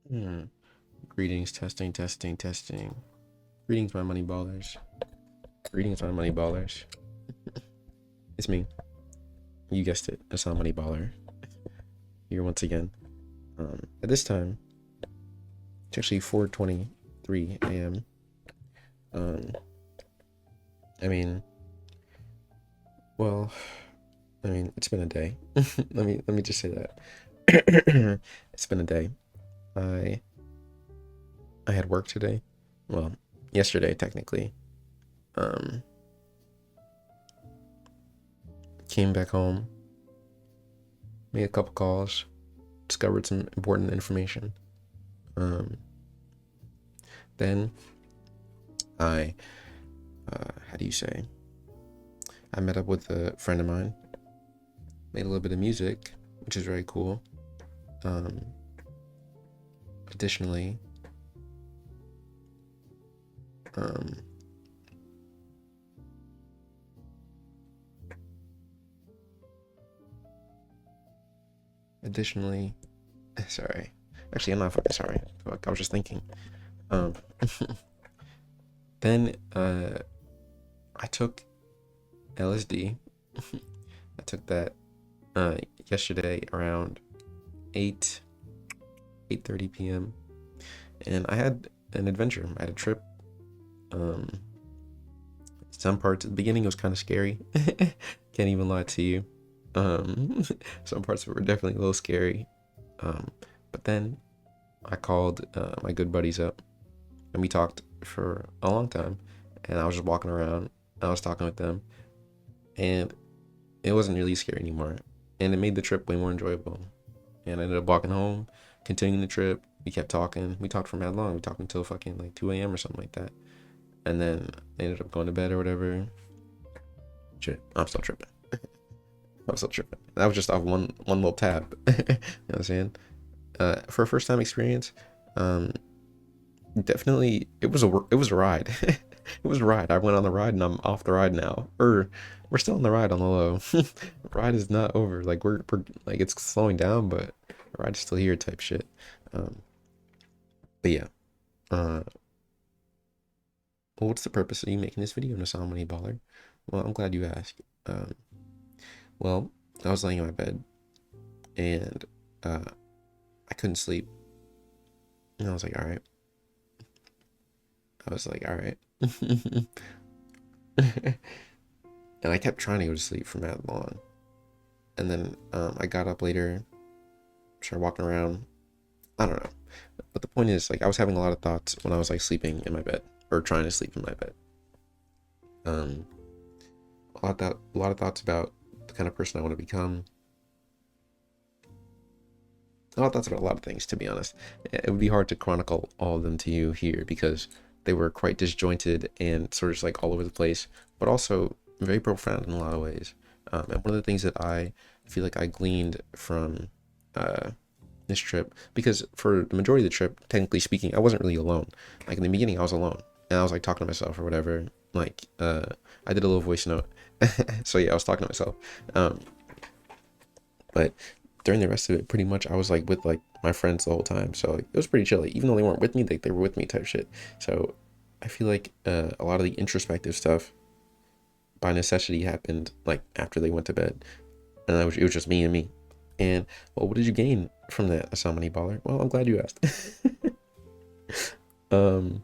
Hmm. Greetings, testing, testing, testing. Greetings, my money ballers. Greetings, my money ballers. It's me. You guessed it. It's not money baller. Here once again. At this time, it's actually 4:23 a.m. Um, I mean, well, it's been a day. let me just say that. It's been a day. I I had work today. Well, yesterday technically. Um, Came back home, made a couple calls, discovered some important information. Um, then I, how do you say? I met up with a friend of mine, made a little bit of music, which is very cool. Um, additionally, um, additionally, sorry. Actually, I'm not fucking sorry. Fuck, I was just thinking. Um, then I took LSD. I took that uh, yesterday around 8 8:30 p.m. and I had an adventure. I had a trip. Um, some parts at the beginning was kind of scary. Can't even lie to you. Um, some parts were definitely a little scary. Um, but then I called my good buddies up and we talked for a long time. And I was just walking around. I was talking with them, and it wasn't really scary anymore. And it made the trip way more enjoyable. And I ended up walking home, continuing the trip. We kept talking. We talked for mad long. We talked until fucking like 2 a.m. or something like that. And then I ended up going to bed or whatever. Shit, I'm still tripping. I'm still tripping. That was just off one little tab. You know what I'm saying? For a first time experience, um, definitely it was a ride. It was a ride. I went on the ride and I'm off the ride now. Or we're still on the ride on the low. The ride is not over. Like we're like it's slowing down, but the ride is still here type shit. Um, but yeah. Uh, well, what's the purpose of you making this video, Nasan Money Baller? Well, I'm glad you asked. Um, well, I was laying in my bed and I couldn't sleep. And I was like, all right. I was like, all right. And I kept trying to go to sleep for that long. And then I got up later, started walking around. I don't know. But the point is, like, I was having a lot of thoughts when I was like sleeping in my bed or trying to sleep in my bed. Um, a lot of thoughts about the kind of person I want to become. A lot of thoughts about a lot of things, to be honest. It would be hard to chronicle all of them to you here because they were quite disjointed and sort of just like all over the place, but also very profound in a lot of ways. And one of the things that I feel like I gleaned from uh, this trip, because for the majority of the trip, technically speaking, I wasn't really alone. Like in the beginning, I was alone, and I was like talking to myself or whatever. Like I did a little voice note, so yeah, I was talking to myself. Um, but during the rest of it, pretty much I was like with like my friends the whole time, so like, it was pretty chill. Like, even though they weren't with me, they were with me type shit. So I feel like a lot of the introspective stuff by necessity happened like after they went to bed, and it was just me and me. And well, what did you gain from that, Asamani Baller? Well, I'm glad you asked. um,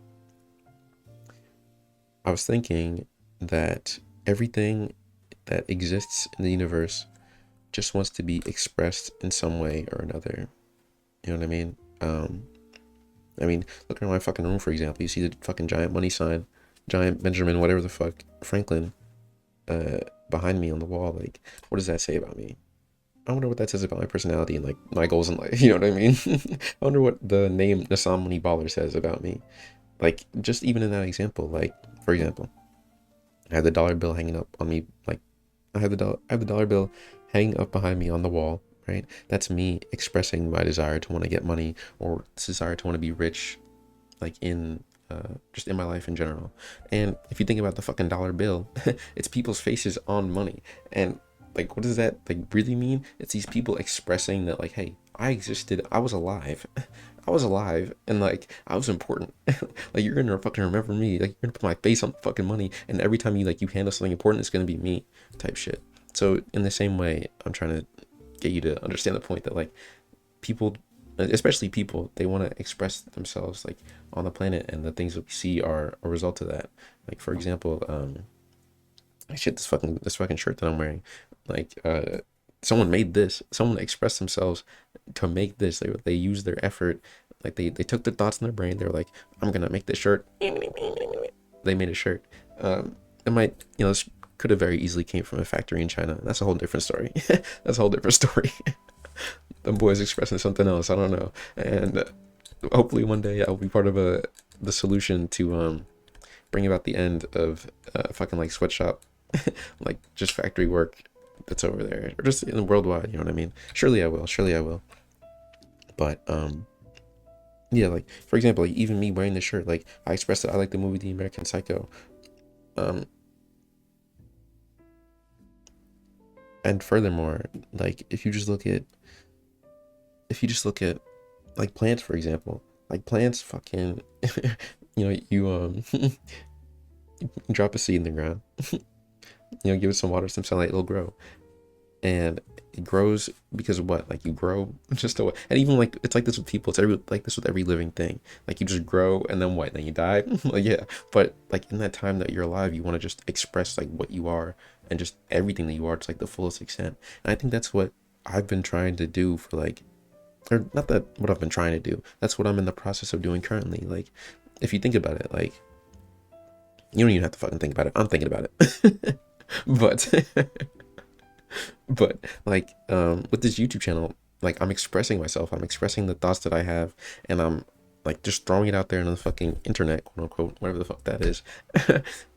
I was thinking that everything that exists in the universe just wants to be expressed in some way or another. You know what I mean? Look around my fucking room, for example. You see the fucking giant money sign, giant Benjamin, whatever the fuck, Franklin, uh, behind me on the wall. Like, what does that say about me? I wonder what that says about my personality and like my goals in life. You know what I mean? I wonder what the name Nassam Money Baller says about me. Like, just even in that example, like, for example, I have the dollar bill hanging up on me. Like, I have the dollar bill hanging up behind me on the wall. Right? That's me expressing my desire to want to get money or desire to want to be rich, like in just in my life in general. And if you think about the fucking dollar bill, it's people's faces on money. And like, what does that like really mean? It's these people expressing that like, hey, I existed. I was alive. I was alive, and like I was important. Like you're gonna fucking remember me. Like you're gonna put my face on the fucking money, and every time you handle something important, it's gonna be me, type shit. So in the same way, I'm trying to get you to understand the point that like people, especially people, they want to express themselves like on the planet, and the things that we see are a result of that. Like for example, shit, this fucking shirt that I'm wearing, like someone made this. Someone expressed themselves to make this. They used their effort. Like they took the thoughts in their brain. They're like, I'm gonna make this shirt. They made a shirt. It might, this could have very easily came from a factory in China. That's a whole different story. That's a whole different story. Them boys expressing something else. I don't know. And hopefully one day I'll be part of the solution to bring about the end of fucking like sweatshop, like just factory work that's over there, or just in the worldwide. You know what I mean? Surely I will. Surely I will. But yeah, like for example, like even me wearing this shirt, like I expressed that I like the movie The American Psycho. Um, and furthermore, like if you just look at like plants, for example, like plants fucking you drop a seed in the ground, give it some water, some sunlight, it'll grow. And it grows because of what? Like you grow just to, and even like it's like this with people. It's like this with every living thing. Like you just grow and then what? Then you die. Like yeah, but like in that time that you're alive, you want to just express like what you are and just everything that you are to like the fullest extent. And I think that's what I've been trying to do for like, or not that what I've been trying to do. That's what I'm in the process of doing currently. Like if you think about it, like you don't even have to fucking think about it. I'm thinking about it, but. But like with this YouTube channel, like I'm expressing myself, I'm expressing the thoughts that I have, and I'm like just throwing it out there in the fucking internet, quote unquote, whatever the fuck that is,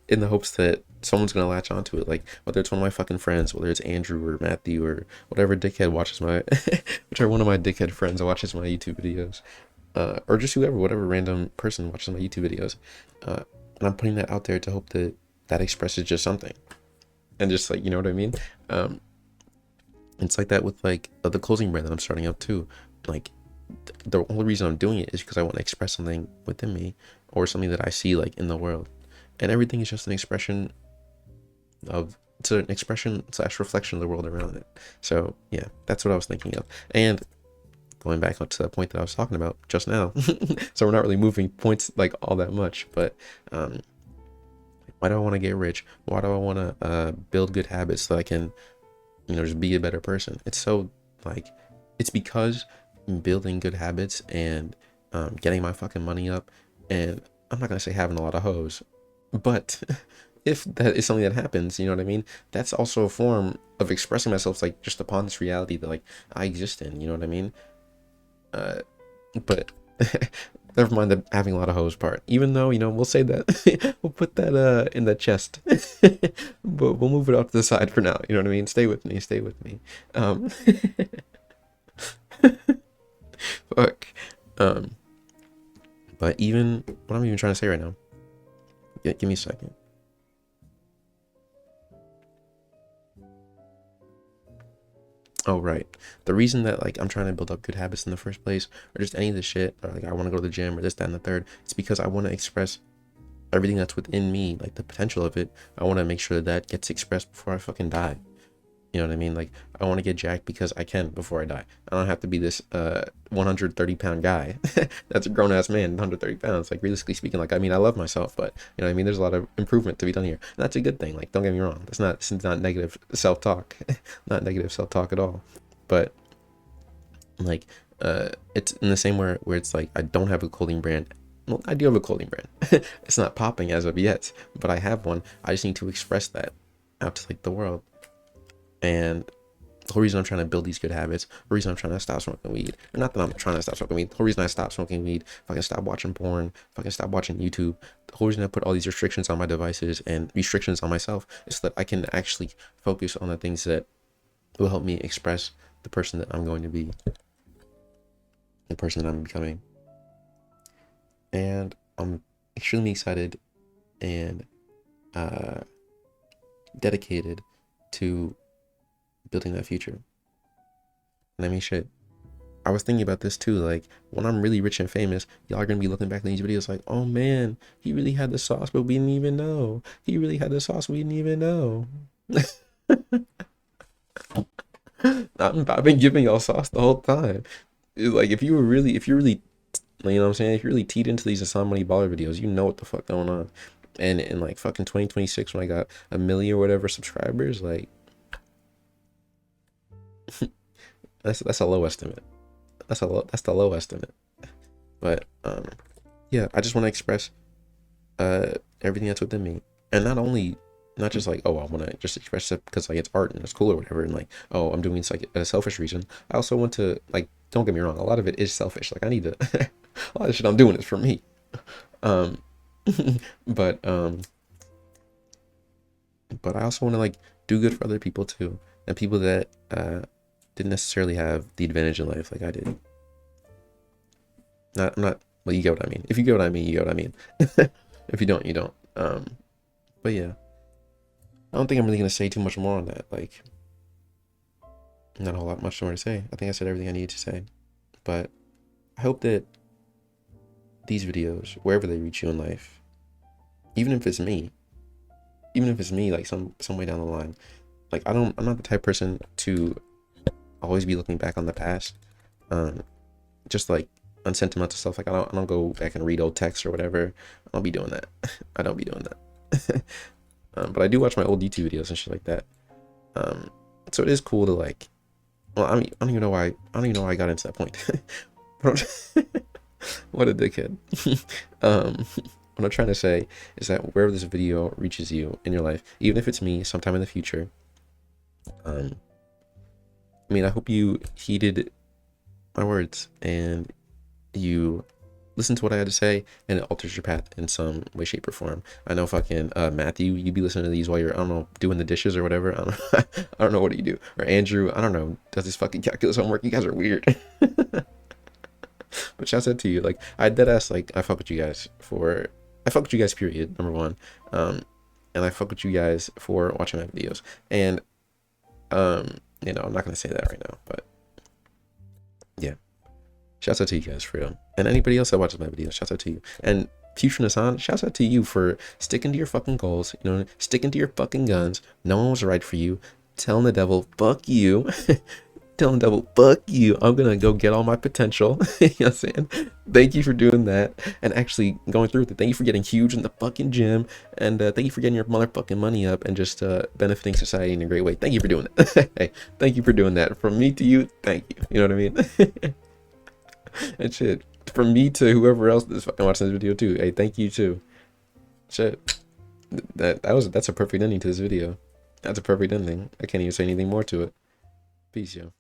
in the hopes that someone's gonna latch onto it. Like whether it's one of my fucking friends, whether it's Andrew or Matthew or whatever dickhead watches my whichever one of my dickhead friends watches my YouTube videos, or just whoever, whatever random person watches my YouTube videos, and I'm putting that out there to hope that that expresses just something, and just like, you know what I mean. um it's like that with like the clothing brand that I'm starting up too. Like the only reason I'm doing it is because I want to express something within me, or something that I see like in the world, and everything is just an expression of, it's an expression slash reflection of the world around it. So yeah, that's what I was thinking of. And going back up to the point that I was talking about just now, so we're not really moving points like all that much, but why do I want to get rich? Why do I want to build good habits so I can just be a better person? It's so like, it's because I'm building good habits and getting my fucking money up, and I'm not gonna say having a lot of hoes, but if that is something that happens, you know what I mean, that's also a form of expressing myself, like just upon this reality that like I exist in, you know what I mean. But never mind the having a lot of hoes part, even though we'll say that we'll put that in the chest, but we'll move it off to the side for now, you know what I mean. Stay with me, stay with me. um Fuck. um but even what I'm even trying to say right now, give me a second. Oh, right. The reason that like I'm trying to build up good habits in the first place, or just any of this shit, or like I want to go to the gym or this, that, and the third, it's because I want to express everything that's within me, like the potential of it. I want to make sure that that gets expressed before I fucking die. You know what I mean? Like I want to get jacked because I can before I die. I don't have to be this 130-pound guy. That's a grown ass man, 130 pounds. Like realistically speaking, like I mean, I love myself, but you know what I mean. There's a lot of improvement to be done here. And that's a good thing. Like don't get me wrong. This is not negative self talk, not negative self talk at all. But like it's in the same where it's like I don't have a clothing brand. Well, I do have a clothing brand. It's not popping as of yet, but I have one. I just need to express that out to like the world. And the whole reason I'm trying to build these good habits, the reason I'm trying to stop smoking weed, or not that I'm trying to stop smoking weed, the whole reason I stop smoking weed, if I can stop watching porn, if I can stop watching YouTube, the whole reason I put all these restrictions on my devices and restrictions on myself is so that I can actually focus on the things that will help me express the person that I'm going to be, the person that I'm becoming. And I'm extremely excited and dedicated to building that future. And I mean, shit, I was thinking about this too. Like, when I'm really rich and famous, y'all are gonna be looking back at these videos like, oh man, he really had the sauce, but we didn't even know. He really had the sauce, we didn't even know. I've been giving y'all sauce the whole time. Like, if you're really, you know what I'm saying? If you're really teed into these Nasan Money Baller videos, you know what the fuck going on. And in like fucking 2026, when I got a million or whatever subscribers, like, that's a low estimate. That's the low estimate. But yeah, I just want to express everything that's within me, and not just like, oh, I want to just express it because like it's art and it's cool or whatever, and like, oh, I'm doing this like a selfish reason. I also want to, like, don't get me wrong, a lot of it is selfish. Like, I need to a lot of shit I'm doing is for me. um but but I also want to like do good for other people too, and people that didn't necessarily have the advantage in life like I did. I'm not, well, you get what I mean. If you get what I mean, you get what I mean. If you don't, you don't. But yeah, I don't think I'm really gonna say too much more on that. Like, not a whole lot much more to say. I think I said everything I needed to say. But I hope that these videos, wherever they reach you in life, even if it's me, like some way down the line, like I'm not the type of person to always be looking back on the past, just like on sentimental stuff. Like, I don't go back and read old texts or whatever. I don't be doing that. I don't be doing that. But I do watch my old YouTube videos and shit like that. So it is cool to like, well, I mean, I don't even know why I got into that point. What a dickhead. What I'm trying to say is that wherever this video reaches you in your life, even if it's me sometime in the future, I mean, I hope you heeded my words and you listen to what I had to say, and it alters your path in some way, shape, or form. I know fucking Matthew, you be listening to these while you're, I don't know, doing the dishes or whatever. I don't know, I don't know what do you do. Or Andrew, I don't know, does this fucking calculus homework. You guys are weird. But shouts out to you. Like, I dead ass, like, I fuck with you guys, period, number one. And I fuck with you guys for watching my videos. And you know, I'm not gonna say that right now, but yeah. Shouts out to you guys for real. And anybody else that watches my videos, shouts out to you. And future Nasan, shouts out to you for sticking to your fucking goals, you know, sticking to your fucking guns. No one was right for you. Telling the devil, fuck you. Telling the devil, fuck you. I'm gonna go get all my potential. You know what I'm saying? Thank you for doing that. And actually going through with it. Thank you for getting huge in the fucking gym. And thank you for getting your motherfucking money up and just benefiting society in a great way. Thank you for doing that. Hey, thank you for doing that. From me to you, thank you. You know what I mean? And shit, from me to whoever else is fucking watching this video too. Hey, thank you too. Shit, that's a perfect ending to this video. That's a perfect ending. I can't even say anything more to it. Peace, yo.